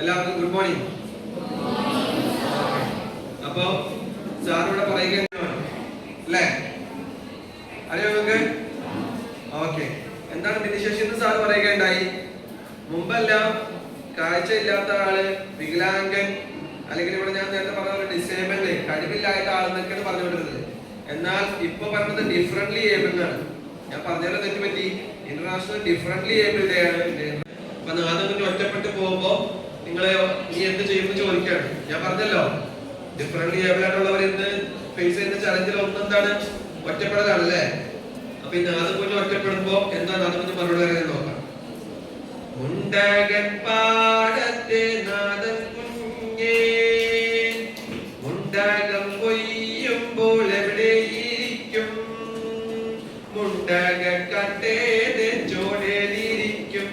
എല്ലാവർക്കും good morning. അപ്പൊ sir ഇവിടെ പറയുകയാണ് അല്ലേ? അറിയോ നിങ്ങൾക്ക്? ഓക്കെ. എന്താണ് ഭിന്നശേഷി എന്ന് സാർ പറയുകയുണ്ടായി? മുമ്പെല്ലാം കാഴ്ചയില്ലാത്ത ആള്, വികലാംഗൻ, അല്ലെങ്കിൽ ഇവിടെ ഞാൻ നേരത്തെ പറഞ്ഞ ഡിസേബിൾഡ്, കഴിവില്ലാത്ത ആളെന്നൊക്കെയാണ് പറഞ്ഞുകൊണ്ടിരുന്നത്. എന്നാൽ ഇപ്പൊ പറഞ്ഞത് ഡിഫറently ഏബിൾഡ് ആണ്. ഞാൻ പറഞ്ഞാലോ തെറ്റുപറ്റി? ഇന്റർനാഷണൽ ഡിഫറently ഏബിൾഡ് ആണ്. അപ്പൊ നാദൊക്കെ ഒറ്റപ്പെട്ട് പോകുമ്പോ നിങ്ങളെ നീ എന്ത് ചെയ്യുമെന്ന് ചോദിക്കാണ്. ഞാൻ പറഞ്ഞല്ലോ ഡിഫറently ഏബിൾ ആയിട്ടുള്ളവർ ഇന്ന് ഫേസ് ചെയ്യുന്ന ചലഞ്ചിൽ ഒന്നെന്താണ്? ഒറ്റപ്പെടലാണ് അല്ലേ? അപ്പൊ ഈ നാദം കുഞ്ഞ് ഒറ്റപ്പെടുമ്പോ എന്താ നാദം കുഞ്ഞ് മറുപടി പറയാൻ നോക്കാം. മുണ്ടകൻ പാടത്തെ നാദം കുഞ്ഞേ, മുണ്ടകം കൊയ്യുമ്പോൾ എവിടെയിരിക്കും? മുണ്ടക കട്ടേതെ ചോടേലിരിക്കും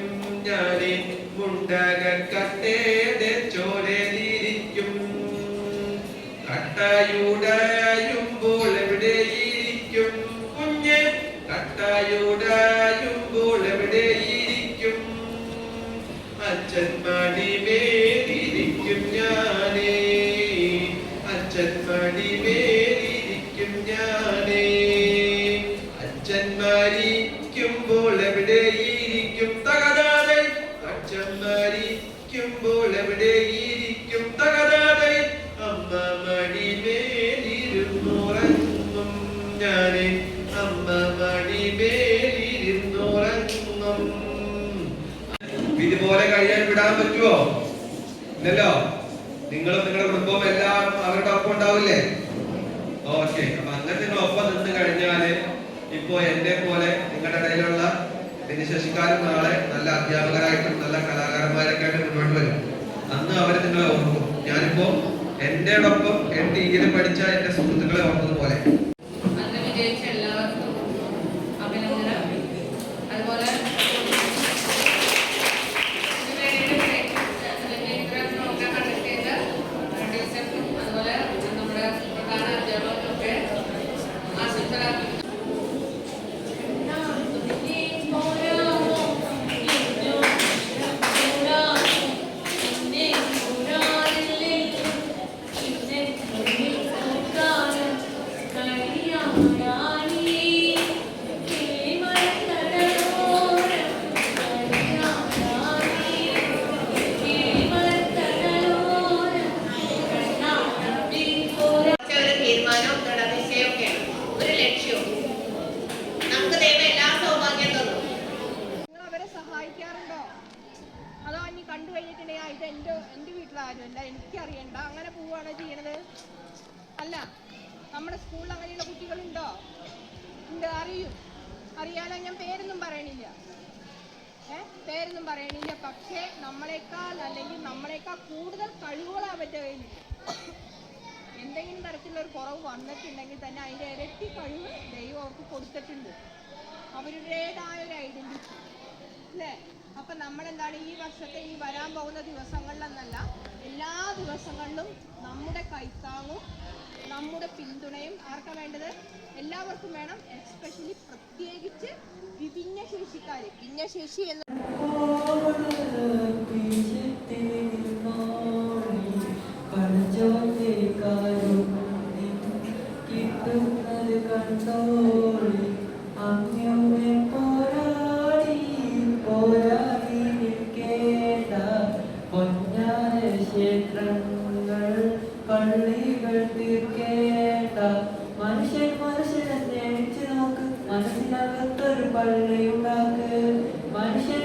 ഞാനേ, മുണ്ടക കട്ടേതെ ചോടേലിരിക്കും. കട്ടയുടയുമ്പോൾ എവിടെയിരിക്കും കുഞ്ഞെ? കട്ടയുടയുമ്പോൾ എവിടെയിരിക്കും? അച്ഛൻ മടിമേലിരിക്കും ഞാനേ, അച്ഛൻ മടിമേലിരിക്കും ഞാനേ. അച്ഛൻ മരിക്കുമ്പോൾ എവിടെയിരിക്കും? തകരാതെ അച്ഛൻ മരിക്കുമ്പോൾ എവിടെയിരിക്കും? തകരാതെ അമ്മ മടിമേലിരുന്നുറങ്ങും ഞാനേ, അമ്മ മടിമേലിരുന്നുറങ്ങും. ഇതുപോലെ കഴിയാൻ വിടാൻ പറ്റുമോ? ഇല്ലല്ലോ. നിങ്ങളും നിങ്ങളുടെ കുടുംബവും എല്ലാം അവരുടെ ഒപ്പം ഉണ്ടാവില്ലേ? ഓക്കെ. അപ്പൊ അങ്ങനെ നിങ്ങൾ ഒപ്പം നിന്ന് കഴിഞ്ഞാല് ഇപ്പോ എന്നെ പോലെ നിങ്ങളുടെ ഇടയിലുള്ള ഭിന്നശേഷിക്കാരും നാളെ നല്ല അധ്യാപകരായിട്ടും നല്ല കലാകാരന്മാരൊക്കെ ആയിട്ട് മുന്നോട്ട് വരും. അന്ന് അവര് നിങ്ങളെ ഓർക്കും. ഞാനിപ്പോ എന്റെ ഒപ്പം ഡിഗ്രി പഠിച്ച എന്റെ സുഹൃത്തുക്കളെ ഓർത്തതുപോലെ. കണ്ടു കഴിഞ്ഞിട്ടുണ്ടെങ്കിൽ ഇത് എൻ്റെ വീട്ടിലാരുമല്ല, എനിക്കറിയണ്ട, അങ്ങനെ പോവുകയാണോ ചെയ്യണത്? അല്ല. നമ്മുടെ സ്കൂളിൽ അങ്ങനെയുള്ള കുട്ടികളുണ്ടോ? ഉണ്ട്, അറിയാലോ. ഞാൻ പേരൊന്നും പറയണില്ല, പേരൊന്നും പറയണില്ല. പക്ഷേ നമ്മളെക്കാൾ അല്ലെങ്കിൽ നമ്മളെക്കാൾ കൂടുതൽ കഴിവുകൾ അവരുടെ കയ്യിലുണ്ട്. എന്തെങ്കിലും തരത്തിലുള്ള ഒരു കുറവ് വന്നിട്ടുണ്ടെങ്കിൽ തന്നെ അതിൻ്റെ ഇരട്ടി കഴിവ് ദൈവം അവർക്ക് കൊടുത്തിട്ടുണ്ട്, അവരുടേതായ ഒരു ഐഡന്റിറ്റി അല്ലേ? അപ്പൊ നമ്മളെന്താണ് ഈ വർഷത്തെ ഈ വരാൻ പോകുന്ന ദിവസങ്ങളിലെന്നല്ല, എല്ലാ ദിവസങ്ങളിലും നമ്മുടെ കൈത്താങ്ങും നമ്മുടെ പിന്തുണയും ആർക്കാ വേണ്ടത്? എല്ലാവർക്കും വേണം. എസ്പെഷ്യലി പ്രത്യേകിച്ച് ഭിന്നശേഷിക്കാര്. ഭിന്നശേഷി എന്ന് പള്ളികൾ തീർക്കേണ്ട മനുഷ്യൻ മനുഷ്യനെ സ്നേഹിച്ചു നോക്ക്, മനസ്സിനകത്തൊരു പള്ളിയുണ്ടാക്ക്. മനുഷ്യൻ